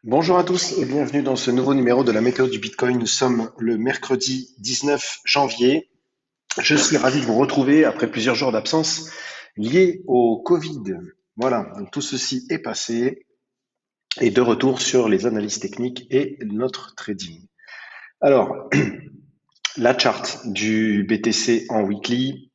Bonjour à tous et bienvenue dans ce nouveau numéro de la météo du Bitcoin. Nous sommes le mercredi 19 janvier. Je suis ravi de vous retrouver après plusieurs jours d'absence liés au Covid. Voilà, donc tout ceci est passé et de retour sur les analyses techniques et notre trading. Alors, la charte du BTC en weekly,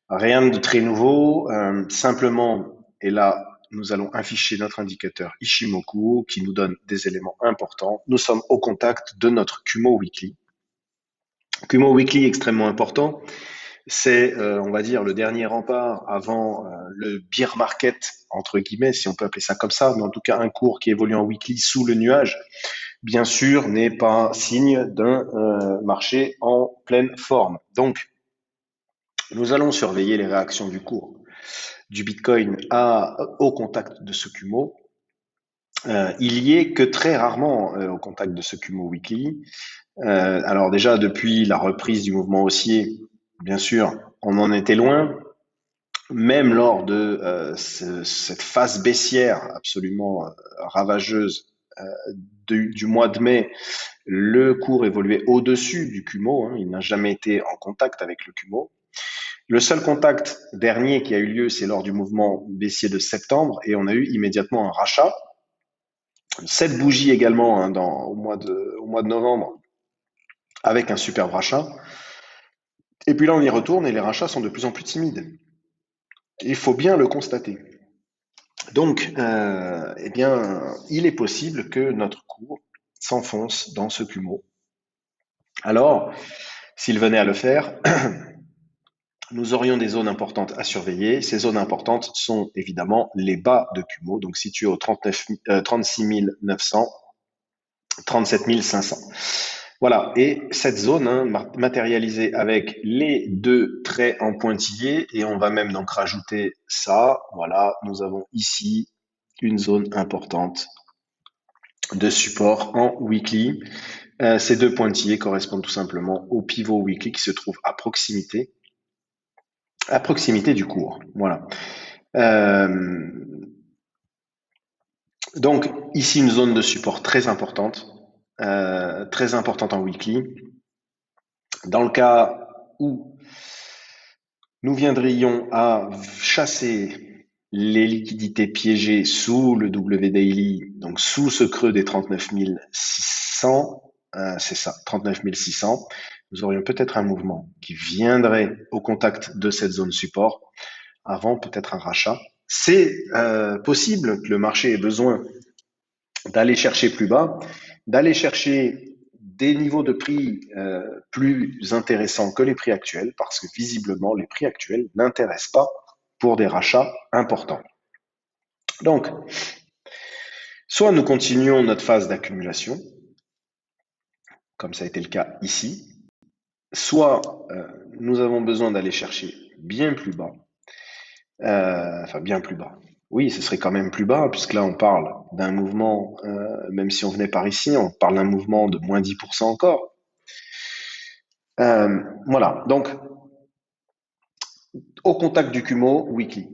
rien de très nouveau, simplement, et là, nous allons afficher notre indicateur Ishimoku qui nous donne des éléments importants. Nous sommes au contact de notre Kumo Weekly. Kumo Weekly extrêmement important, c'est, on va dire, le dernier rempart avant le bear market, entre guillemets, si on peut appeler ça comme ça, mais en tout cas un cours qui évolue en weekly sous le nuage, bien sûr, n'est pas signe d'un marché en pleine forme. Donc, nous allons surveiller les réactions du cours du Bitcoin au contact de ce Kumo. Il y est que très rarement au contact de ce Kumo Weekly. Alors déjà, depuis la reprise du mouvement haussier, bien sûr, on en était loin. Même lors de cette phase baissière absolument ravageuse du mois de mai, le cours évoluait au-dessus du Kumo. Hein, il n'a jamais été en contact avec le Kumo. Le seul contact dernier qui a eu lieu, c'est lors du mouvement baissier de septembre, et on a eu immédiatement un rachat. Cette bougie également hein, au mois de novembre, avec un superbe rachat. Et puis là, on y retourne et les rachats sont de plus en plus timides. Il faut bien le constater. Donc, eh bien, il est possible que notre cours s'enfonce dans ce Kumo. Alors, s'il venait à le faire, nous aurions des zones importantes à surveiller. Ces zones importantes sont évidemment les bas de Kumo, donc situés au 36 900, 37 500. Voilà, et cette zone hein, matérialisée avec les deux traits en pointillé, et on va même donc rajouter ça, voilà, nous avons ici une zone importante de support en weekly. Ces deux pointillés correspondent tout simplement au pivot weekly qui se trouve à proximité du cours. Voilà. Euh, donc ici une zone de support très importante en weekly. Dans le cas où nous viendrions à chasser les liquidités piégées sous le W daily, donc sous ce creux des 39 600, c'est ça, 39 600, nous aurions peut-être un mouvement qui viendrait au contact de cette zone support avant peut-être un rachat. C'est possible que le marché ait besoin d'aller chercher plus bas, d'aller chercher des niveaux de prix plus intéressants que les prix actuels, parce que visiblement les prix actuels n'intéressent pas pour des rachats importants. Donc, soit nous continuons notre phase d'accumulation, comme ça a été le cas ici, soit nous avons besoin d'aller chercher bien plus bas, enfin bien plus bas. Oui, ce serait quand même plus bas, puisque là on parle d'un mouvement, même si on venait par ici, on parle d'un mouvement de moins 10% encore. Voilà, donc au contact du Kumo weekly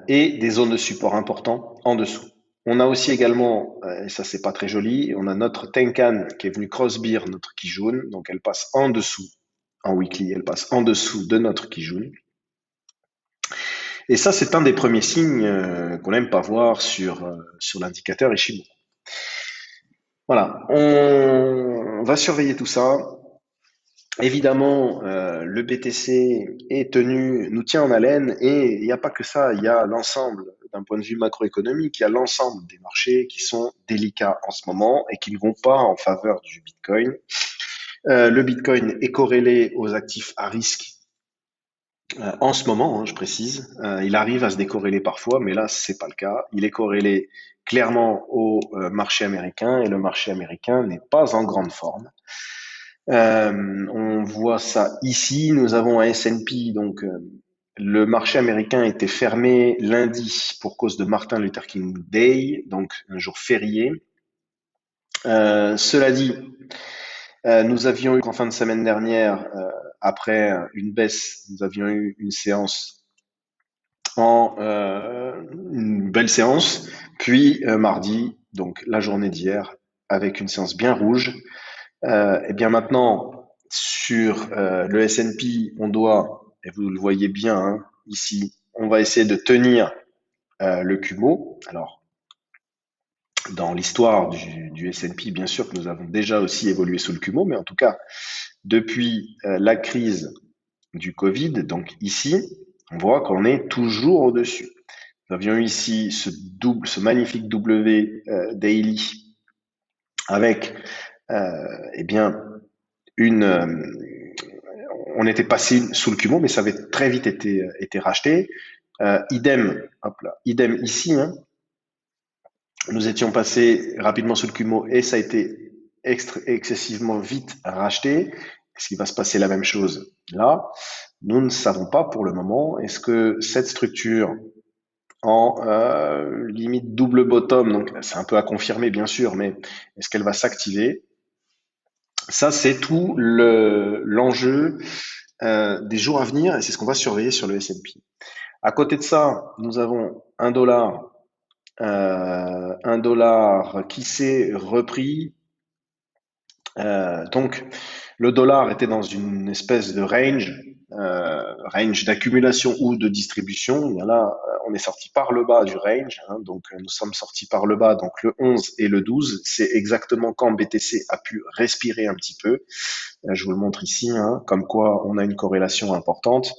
et des zones de support importants en dessous. On a aussi également, et ça c'est pas très joli, on a notre Tenkan qui est venu cross-beer notre Kijun, donc elle passe en dessous en weekly, elle passe en dessous de notre Kijun. Et ça c'est un des premiers signes qu'on n'aime pas voir sur l'indicateur Ishimoku. Voilà, on va surveiller tout ça. Évidemment, le BTC est tenu, nous tient en haleine et il n'y a pas que ça, il y a l'ensemble, d'un point de vue macroéconomique, il y a l'ensemble des marchés qui sont délicats en ce moment et qui ne vont pas en faveur du Bitcoin. Le Bitcoin est corrélé aux actifs à risque en ce moment, hein, je précise. Il arrive à se décorréler parfois, mais là, c'est pas le cas. Il est corrélé clairement au marché américain et le marché américain n'est pas en grande forme. On voit ça ici. Nous avons un S&P, donc le marché américain était fermé lundi pour cause de Martin Luther King Day, donc un jour férié. Cela dit, nous avions eu en fin de semaine dernière, après une baisse, nous avions eu une séance une belle séance, puis mardi, donc la journée d'hier, avec une séance bien rouge. Et bien maintenant, sur le S&P, on doit, et vous le voyez bien hein, ici, on va essayer de tenir le Kumo. Alors, dans l'histoire du S&P, bien sûr que nous avons déjà aussi évolué sous le Kumo, mais en tout cas, depuis la crise du Covid, donc ici, on voit qu'on est toujours au-dessus. Nous avions eu ici ce magnifique W daily avec, eh bien, on était passé sous le Kumo, mais ça avait très vite été racheté. Idem ici, hein, nous étions passés rapidement sous le Kumo et ça a été excessivement vite racheté. Est-ce qu'il va se passer la même chose là? Nous ne savons pas pour le moment. Est-ce que cette structure en limite double bottom, donc c'est un peu à confirmer bien sûr, mais est-ce qu'elle va s'activer? Ça, c'est tout l'enjeu des jours à venir et c'est ce qu'on va surveiller sur le S&P. À côté de ça, nous avons un dollar qui s'est repris. Donc, le dollar était dans une espèce de range d'accumulation ou de distribution. Et là, on est sorti par le bas du range. Hein, donc, nous sommes sortis par le bas, donc le 11 et le 12. C'est exactement quand BTC a pu respirer un petit peu. Je vous le montre ici, hein, comme quoi on a une corrélation importante.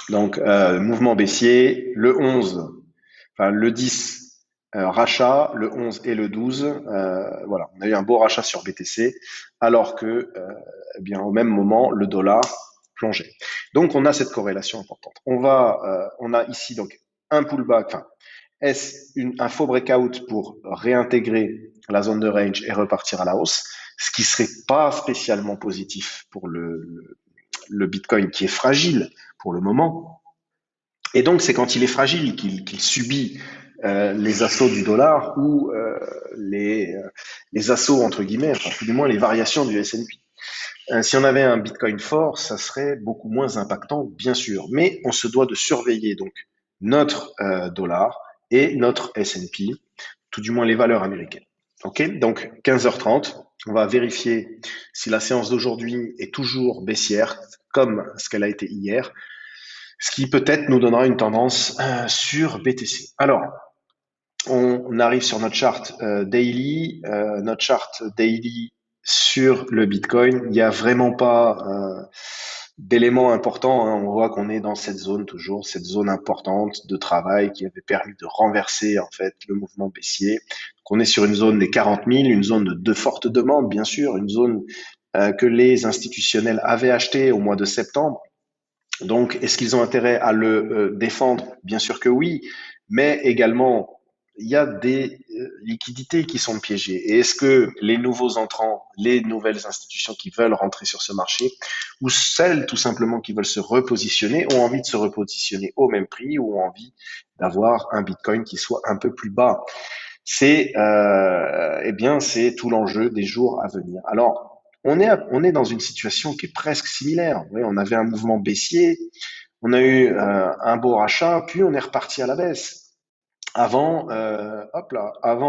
Donc, mouvement baissier, le 11, enfin le 10, rachat, le 11 et le 12, voilà, on a eu un beau rachat sur BTC, alors que, eh bien, au même moment, le dollar plongeait. Donc, on a cette corrélation importante. On a ici donc un pullback, enfin, est-ce un faux breakout pour réintégrer la zone de range et repartir à la hausse, ce qui serait pas spécialement positif pour le Bitcoin qui est fragile pour le moment. Et donc, c'est quand il est fragile qu'il subit les assauts du dollar ou les assauts, entre guillemets, enfin, tout du moins les variations du S&P. Si on avait un Bitcoin fort, ça serait beaucoup moins impactant, bien sûr. Mais on se doit de surveiller donc notre dollar et notre S&P, tout du moins les valeurs américaines. Ok, donc 15h30, on va vérifier si la séance d'aujourd'hui est toujours baissière, comme ce qu'elle a été hier, ce qui peut-être nous donnera une tendance sur BTC. Alors, on arrive sur notre chart daily. Notre chart daily sur le Bitcoin, il n'y a vraiment pas d'éléments importants. Hein. On voit qu'on est dans cette zone toujours, cette zone importante de travail qui avait permis de renverser en fait le mouvement baissier. Donc, on est sur une zone des 40 000, une zone de forte demande, bien sûr, une zone que les institutionnels avaient acheté au mois de septembre. Donc, est-ce qu'ils ont intérêt à le défendre? Bien sûr que oui, mais également, il y a des liquidités qui sont piégées. Et est-ce que les nouveaux entrants, les nouvelles institutions qui veulent rentrer sur ce marché, ou celles tout simplement qui veulent se repositionner, ont envie de se repositionner au même prix ou ont envie d'avoir un Bitcoin qui soit un peu plus bas? Eh bien, c'est tout l'enjeu des jours à venir. Alors, on est dans une situation qui est presque similaire. Oui, on avait un mouvement baissier, on a eu un beau rachat, puis on est reparti à la baisse. Avant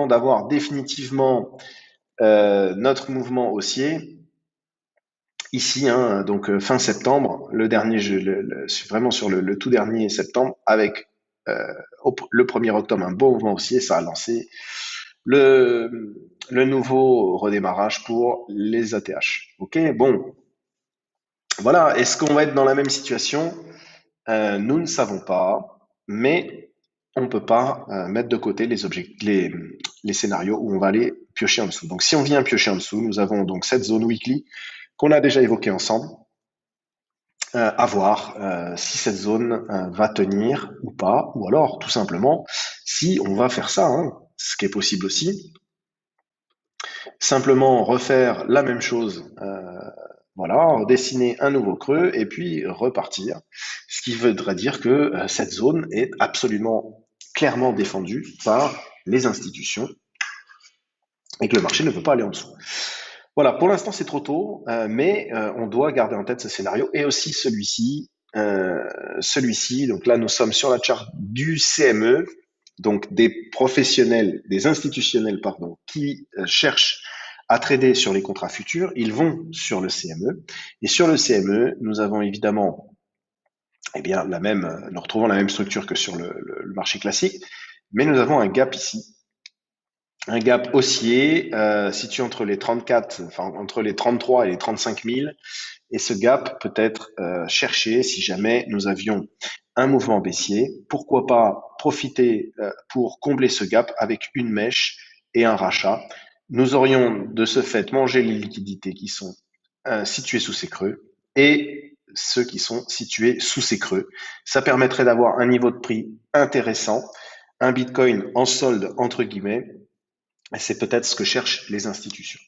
d'avoir définitivement notre mouvement haussier, ici, hein, donc fin septembre, le dernier, vraiment sur le tout dernier septembre, avec le 1er octobre, un beau mouvement haussier, ça a lancé le, le nouveau redémarrage pour les ATH. Ok, bon, voilà. Est-ce qu'on va être dans la même situation? Nous ne savons pas, mais on ne peut pas mettre de côté les scénarios où on va aller piocher en dessous. Donc, si on vient piocher en dessous, nous avons donc cette zone weekly qu'on a déjà évoquée ensemble. À voir si cette zone va tenir ou pas, ou alors tout simplement si on va faire ça, hein, ce qui est possible aussi, simplement refaire la même chose, voilà, dessiner un nouveau creux et puis repartir. Ce qui voudrait dire que cette zone est absolument clairement défendue par les institutions et que le marché ne peut pas aller en dessous. Voilà, pour l'instant c'est trop tôt, mais on doit garder en tête ce scénario et aussi celui-ci. Donc là nous sommes sur la charte du CME. donc des professionnels, des institutionnels, pardon, qui cherchent à trader sur les contrats futurs, ils vont sur le CME. Et sur le CME, nous avons évidemment, eh bien, nous retrouvons la même structure que sur le marché classique, mais nous avons un gap ici, un gap haussier situé entre les 34, enfin entre les 33 et les 35 000. Et ce gap peut être cherché si jamais nous avions un mouvement baissier. Pourquoi pas profiter pour combler ce gap avec une mèche et un rachat. Nous aurions de ce fait mangé les liquidités qui sont situées sous ces creux et ceux qui sont situés sous ces creux. Ça permettrait d'avoir un niveau de prix intéressant, un Bitcoin en solde entre guillemets. Et c'est peut-être ce que cherchent les institutions.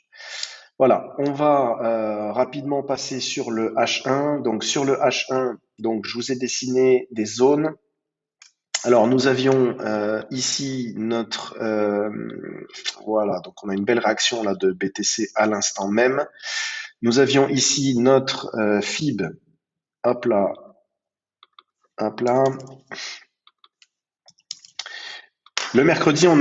Voilà, on va rapidement passer sur le H1. Donc sur le H1, donc je vous ai dessiné des zones. Alors nous avions ici notre voilà, donc on a une belle réaction là de BTC à l'instant même. Nous avions ici notre FIB. Hop là, hop là. Le mercredi, on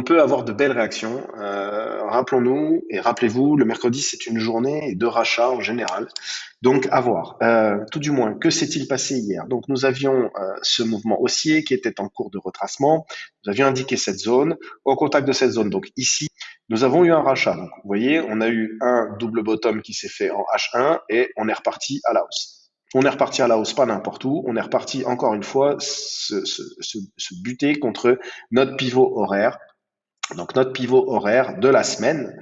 peut avoir de belles réactions. Rappelons-nous et rappelez-vous, le mercredi, c'est une journée de rachat en général. Donc, à voir. Tout du moins, que s'est-il passé hier? Donc, nous avions ce mouvement haussier qui était en cours de retracement. Nous avions indiqué cette zone. Au contact de cette zone, donc ici, nous avons eu un rachat. Donc, vous voyez, on a eu un double bottom qui s'est fait en H1 et on est reparti à la hausse. On est reparti à la hausse, pas n'importe où. On est reparti encore une fois se buter contre notre pivot horaire. Donc notre pivot horaire de la semaine,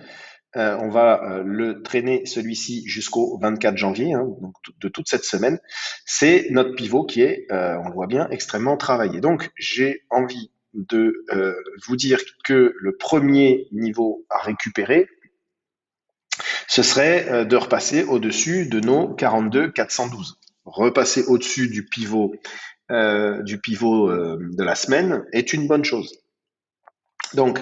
on va le traîner celui-ci jusqu'au 24 janvier, hein, donc de toute cette semaine. C'est notre pivot qui est, on le voit bien, extrêmement travaillé. Donc j'ai envie de vous dire que le premier niveau à récupérer, ce serait de repasser au-dessus de nos 42 412. Repasser au-dessus du pivot de la semaine est une bonne chose. Donc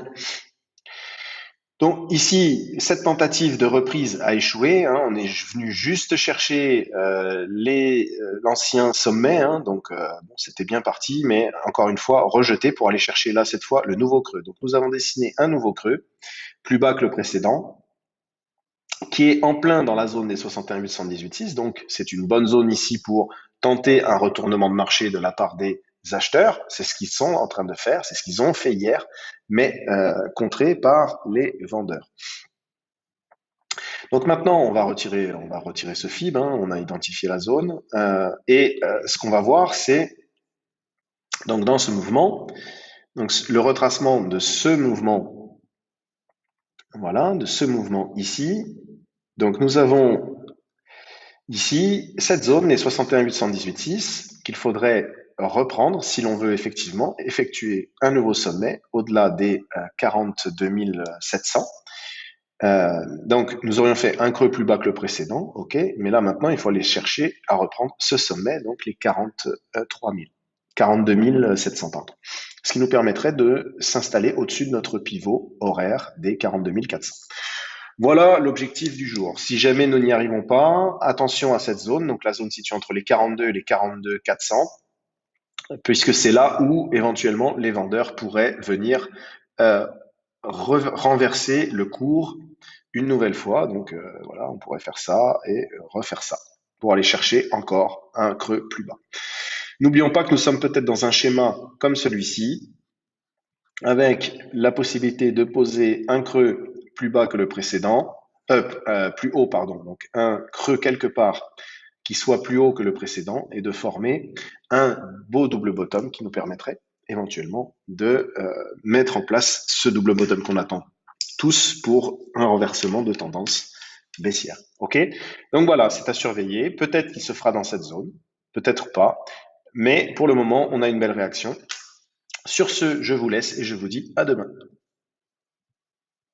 ici, cette tentative de reprise a échoué. Hein, on est venu juste chercher l'ancien sommet. Hein, donc bon, c'était bien parti, mais encore une fois rejeté pour aller chercher là cette fois le nouveau creux. Donc nous avons dessiné un nouveau creux plus bas que le précédent, qui est en plein dans la zone des 61 818,6. Donc, c'est une bonne zone ici pour tenter un retournement de marché de la part des acheteurs. C'est ce qu'ils sont en train de faire, c'est ce qu'ils ont fait hier, mais contré par les vendeurs. Donc maintenant, on va retirer ce FIB. Hein, on a identifié la zone et ce qu'on va voir, c'est donc dans ce mouvement, donc le retracement de ce mouvement, voilà, de ce mouvement ici. Donc nous avons ici cette zone, les 61 818,6, qu'il faudrait reprendre si l'on veut effectivement effectuer un nouveau sommet au-delà des 42 700. Donc nous aurions fait un creux plus bas que le précédent, ok, mais là maintenant il faut aller chercher à reprendre ce sommet, donc les 42 700, pardon. Ce qui nous permettrait de s'installer au-dessus de notre pivot horaire des 42 400. Voilà l'objectif du jour. Si jamais nous n'y arrivons pas, attention à cette zone, donc la zone située entre les 42 et les 42 400, puisque c'est là où éventuellement les vendeurs pourraient venir renverser le cours une nouvelle fois. Donc voilà, on pourrait faire ça et refaire ça pour aller chercher encore un creux plus bas. N'oublions pas que nous sommes peut-être dans un schéma comme celui-ci, avec la possibilité de poser un creux plus bas que le précédent, plus haut, pardon, donc un creux quelque part qui soit plus haut que le précédent et de former un beau double bottom qui nous permettrait éventuellement de mettre en place ce double bottom qu'on attend tous pour un renversement de tendance baissière. Ok? Donc voilà, c'est à surveiller. Peut-être qu'il se fera dans cette zone, peut-être pas, mais pour le moment, on a une belle réaction. Sur ce, je vous laisse et je vous dis à demain.